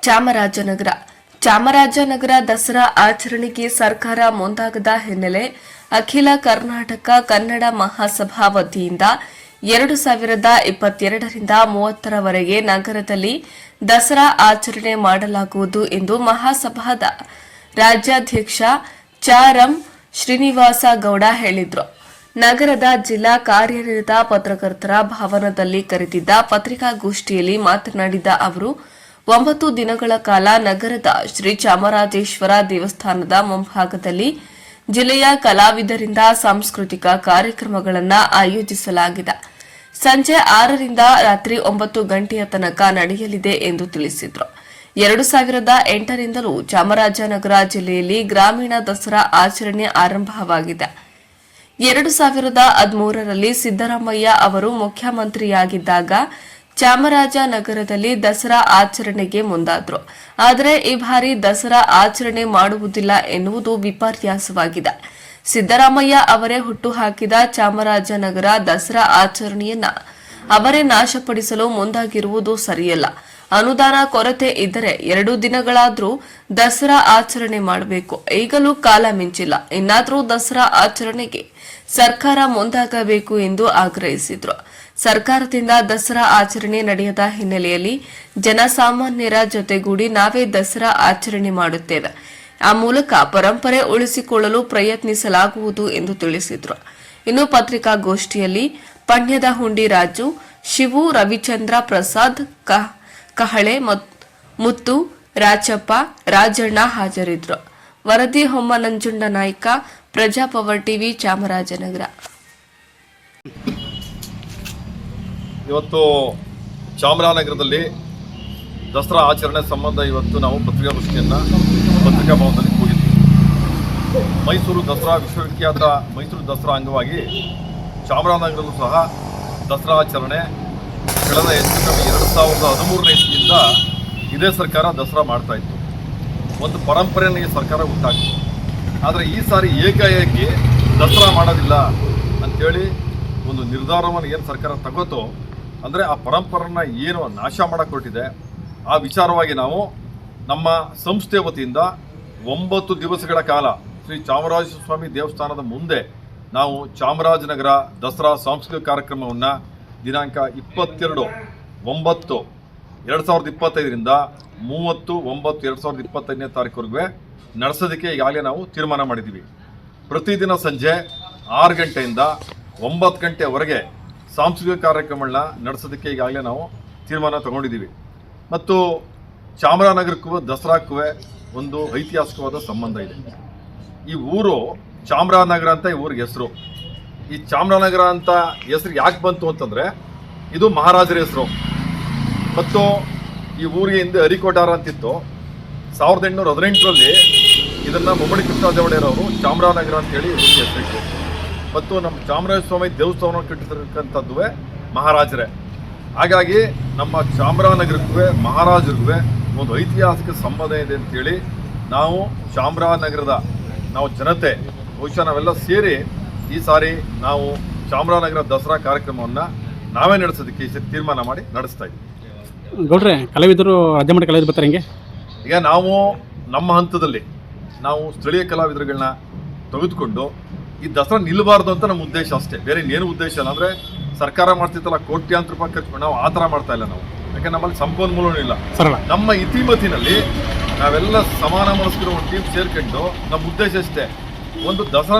ಚಾಮರಾಜನಗರ ಚಾಮರಾಜನಗರ ದಸರಾ ಆಚರಣೆಗೆ ಸರ್ಕಾರ ಮುಂದಾಗದ ಹಿನ್ನೆಲೆ ಅಖಿಲ ಕರ್ನಾಟಕ ಕನ್ನಡ ಮಹಾಸಭಾ ವತಿಯಿಂದ 2022ರಿಂದ 30ರವರೆಗೆ ನಗರದಲ್ಲಿ ದಸರಾ ಆಚರಣೆ ಮಾಡಲಾಗುವುದು ಎಂದು ಮಹಾಸಭಾದ ರಾಜ್ಯಾಧ್ಯಕ್ಷ ಚಾರಂ ಶ್ರೀನಿವಾಸ ಗೌಡ ಹೇಳಿದರು. ನಗರದ ಜಿಲ್ಲಾ ಕಾರ್ಯನಿರತ ಪತ್ರಕರ್ತರ ಭವನದಲ್ಲಿ ಕರೆದಿದ್ದ ಪತ್ರಿಕಾಗೋಷ್ಠಿಯಲ್ಲಿ ಮಾತನಾಡಿದ ಅವರು 9 ದಿನಗಳ ಕಾಲ ನಗರದ ಶ್ರೀ ಚಾಮರಾಜೇಶ್ವರ ದೇವಸ್ಥಾನದ ಮುಂಭಾಗದಲ್ಲಿ ಜಿಲ್ಲೆಯ ಕಲಾವಿದರಿಂದ ಸಾಂಸ್ಕೃತಿಕ ಕಾರ್ಯಕ್ರಮಗಳನ್ನು ಆಯೋಜಿಸಲಾಗಿದೆ. ಸಂಜೆ 6ರಿಂದ ರಾತ್ರಿ 9 ಗಂಟೆಯ ತನಕ ನಡೆಯಲಿದೆ ಎಂದು ತಿಳಿಸಿದರು. 2008ರಿಂದಲೂ ಚಾಮರಾಜನಗರ ಜಿಲ್ಲೆಯಲ್ಲಿ ಗ್ರಾಮೀಣ ದಸರಾ ಆಚರಣೆ ಆರಂಭವಾಗಿದೆ. 2013ರಲ್ಲಿ ಸಿದ್ದರಾಮಯ್ಯ ಅವರು ಮುಖ್ಯಮಂತ್ರಿಯಾಗಿದ್ದಾಗ ಚಾಮರಾಜನಗರದಲ್ಲಿ ದಸರಾ ಆಚರಣೆಗೆ ಮುಂದಾದರು. ಆದರೆ ಈ ಬಾರಿ ದಸರಾ ಆಚರಣೆ ಮಾಡುವುದಿಲ್ಲ ಎನ್ನುವುದು ವಿಪರ್ಯಾಸವಾಗಿದೆ. ಸಿದ್ದರಾಮಯ್ಯ ಅವರೇ ಹುಟ್ಟುಹಾಕಿದ ಚಾಮರಾಜನಗರ ದಸರಾ ಆಚರಣೆಯನ್ನ ಅವರೇ ನಾಶಪಡಿಸಲು ಮುಂದಾಗಿರುವುದು ಸರಿಯಲ್ಲ. ಅನುದಾನ ಕೊರತೆ ಇದ್ದರೆ 2 ದಿನಗಳಾದರೂ ದಸರಾ ಆಚರಣೆ ಮಾಡಬೇಕು. ಈಗಲೂ ಕಾಲ ಮಿಂಚಿಲ್ಲ. ಇನ್ನಾದರೂ ದಸರಾ ಆಚರಣೆಗೆ ಸರ್ಕಾರ ಮುಂದಾಗಬೇಕು ಎಂದು ಆಗ್ರಹಿಸಿದರು. ಸರ್ಕಾರದಿಂದ ದಸರಾ ಆಚರಣೆ ನಡೆಯದ ಹಿನ್ನೆಲೆಯಲ್ಲಿ ಜನಸಾಮಾನ್ಯರ ಜೊತೆಗೂಡಿ ನಾವೇ ದಸರಾ ಆಚರಣೆ ಮಾಡುತ್ತೇವೆ. ಆ ಮೂಲಕ ಪರಂಪರೆ ಉಳಿಸಿಕೊಳ್ಳಲು ಪ್ರಯತ್ನಿಸಲಾಗುವುದು ಎಂದು ತಿಳಿಸಿದರು. ಇನ್ನು ಪತ್ರಿಕಾಗೋಷ್ಠಿಯಲ್ಲಿ ಪಣ್ಯದ ಹುಂಡಿ ರಾಜು, ಶಿವು, ರವಿಚಂದ್ರ ಪ್ರಸಾದ್, ಕಹಳೆ, ಮುತ್ತು, ರಾಚಪ್ಪ, ರಾಜಣ್ಣ ಹಾಜರಿದ್ದರು. ವರದಿ ಹೊಮ್ಮ ನಂಜುಂಡ ನಾಯ್ಕ, ಪ್ರಜಾಪವರ್ ಟಿವಿ, ಚಾಮರಾಜನಗರ. ಇವತ್ತು ಚಾಮರಾಜನಗರದಲ್ಲಿ ದಸರಾ ಆಚರಣೆ ಸಂಬಂಧ ಇವತ್ತು ನಾವು ಪತ್ರಿಕಾಗೋಷ್ಠಿಯನ್ನು ಪತ್ರಿಕಾ ಭವನದಲ್ಲಿ ಹೋಗಿದ್ವಿ. ಮೈಸೂರು ದಸರಾ ವಿಶ್ವವಿಖ್ಯಾತ ಮೈಸೂರು ದಸರಾ ಅಂಗವಾಗಿ ಚಾಮರಾಜನಗರದಲ್ಲೂ ಸಹ ದಸರಾ ಆಚರಣೆ ಕಳೆದ 2013ನೇ ಇಸ್ವಿಯಿಂದ ಇದೇ ಸರ್ಕಾರ ದಸರಾ ಮಾಡ್ತಾ ಇತ್ತು. ಒಂದು ಪರಂಪರೆಯನ್ನು ಈ ಸರ್ಕಾರ ಉಂಟಾಗ್ತದೆ. ಆದರೆ ಈ ಸಾರಿ ಏಕಾಏಕಿ ದಸರಾ ಮಾಡೋದಿಲ್ಲ ಅಂಥೇಳಿ ಒಂದು ನಿರ್ಧಾರವನ್ನು ಏನು ಸರ್ಕಾರ ತಗೋತೋ, ಅಂದರೆ ಆ ಪರಂಪರೆಯನ್ನು ಏನು ನಾಶ ಮಾಡೋಕ್ಕೆ ಹೊರಟಿದೆ, ಆ ವಿಚಾರವಾಗಿ ನಾವು ನಮ್ಮ ಸಂಸ್ಥೆ ವತಿಯಿಂದ 9 ದಿವಸಗಳ ಕಾಲ ಶ್ರೀ ಚಾಮರಾಜೇಶ್ವರ ಸ್ವಾಮಿ ದೇವಸ್ಥಾನದ ಮುಂದೆ ನಾವು ಚಾಮರಾಜನಗರ ದಸರಾ ಸಾಂಸ್ಕೃತಿಕ ಕಾರ್ಯಕ್ರಮವನ್ನು ದಿನಾಂಕ 22/9/2025ರಿಂದ 30/9/2025ನೇ ತಾರೀಕುವರೆಗೂ ನಡೆಸೋದಕ್ಕೆ ಈಗಾಗಲೇ ನಾವು ತೀರ್ಮಾನ ಮಾಡಿದ್ದೀವಿ. ಪ್ರತಿದಿನ ಸಂಜೆ 6 ಗಂಟೆಯಿಂದ 9 ಗಂಟೆವರೆಗೆ ಸಾಂಸ್ಕೃತಿಕ ಕಾರ್ಯಕ್ರಮಗಳನ್ನ ನಡೆಸೋದಕ್ಕೆ ಈಗಾಗಲೇ ನಾವು ತೀರ್ಮಾನ ತಗೊಂಡಿದ್ದೀವಿ. ಮತ್ತು ಚಾಮರಾಜನಗರಕ್ಕೂ ದಸರಾಕ್ಕೂ ಒಂದು ಐತಿಹಾಸಿಕವಾದ ಸಂಬಂಧ ಇದೆ. ಈ ಊರು ಚಾಮರಾಜನಗರ ಅಂತ ಈ ಊರಿಗೆ ಹೆಸರು. ಈ ಚಾಮರಾಜನಗರ ಅಂತ ಹೆಸರು ಯಾಕೆ ಬಂತು ಅಂತಂದರೆ, ಇದು ಮಹಾರಾಜರ ಹೆಸರು. ಮತ್ತು ಈ ಊರಿಗೆ ಹಿಂದೆ ಅರಿಕೋಟಾರ ಅಂತಿತ್ತು. 1818ರಲ್ಲಿ ಇದನ್ನು ಮುಮ್ಮಡಿ ಕೃಷ್ಣದೇವರಾಯರವರು ಚಾಮರಾಜನಗರ ಅಂತೇಳಿ ಊರಿಗೆ ಹೆಸರಿಟ್ಟು. ಮತ್ತು ನಮ್ಮ ಚಾಮರಾಜ ಸ್ವಾಮಿ ದೇವಸ್ಥಾನವನ್ನು ಕಟ್ಟಿರ್ತಕ್ಕಂಥದ್ದು ಮಹಾರಾಜರೇ. ಹಾಗಾಗಿ ನಮ್ಮ ಚಾಮರಾಜನಗರಕ್ಕೂ ಮಹಾರಾಜರಿಗೂ ಒಂದು ಐತಿಹಾಸಿಕ ಸಂಬಂಧ ಇದೆ ಅಂತೇಳಿ ನಾವು ಚಾಮರಾಜನಗರದ ಜನತೆ ಬಹುಶಃ ನಾವೆಲ್ಲ ಸೇರಿ ಈ ಸಾರಿ ನಾವು ಚಾಮರಾಜನಗರ ದಸರಾ ಕಾರ್ಯಕ್ರಮವನ್ನು ನಾವೇ ನಡೆಸೋದಕ್ಕೆ ಈ ಸರಿ ತೀರ್ಮಾನ ಮಾಡಿ ನಡೆಸ್ತಾ ಇದ್ದೀವಿ. ಗೌಡ್ರೆ, ಕಲಾವಿದರು ರಾಜ್ಯ ಮಟ್ಟ ಕಲಾವಿದರು ಬರ್ತಾರೆ. ಹಿಂಗೆ ಈಗ ನಾವು ನಮ್ಮ ಹಂತದಲ್ಲಿ ನಾವು ಸ್ಥಳೀಯ ಕಲಾವಿದರುಗಳನ್ನ ತೆಗೆದುಕೊಂಡು ಈ ದಸರಾ ನಿಲ್ಲಬಾರ್ದು ಅಂತ ನಮ್ಮ ಉದ್ದೇಶ ಅಷ್ಟೇ, ಬೇರೆ ಇನ್ನೇನು ಉದ್ದೇಶ ಇಲ್ಲ. ಅಂದರೆ ಸರ್ಕಾರ ಮಾಡ್ತಿತ್ತಲ್ಲ ಕೋಟ್ಯಾಂತರ ರೂಪಾಯಿ ಖರ್ಚು ಮಾಡಿ ನಾವು ಆ ಥರ ಮಾಡ್ತಾ ಇಲ್ಲ ನಾವು. ಯಾಕೆ ನಮ್ಮಲ್ಲಿ ಸಂಪನ್ಮೂಲನೂ ಇಲ್ಲ. ನಮ್ಮ ಇತಿಮತಿನಲ್ಲಿ ನಾವೆಲ್ಲ ಸಮಾನ ಮನಸ್ಕರು ಒಂದು ಟೀಮ್ ಸೇರ್ಕೊಂಡು ನಮ್ಮ ಉದ್ದೇಶ ಅಷ್ಟೇ, ಒಂದು ದಸರಾ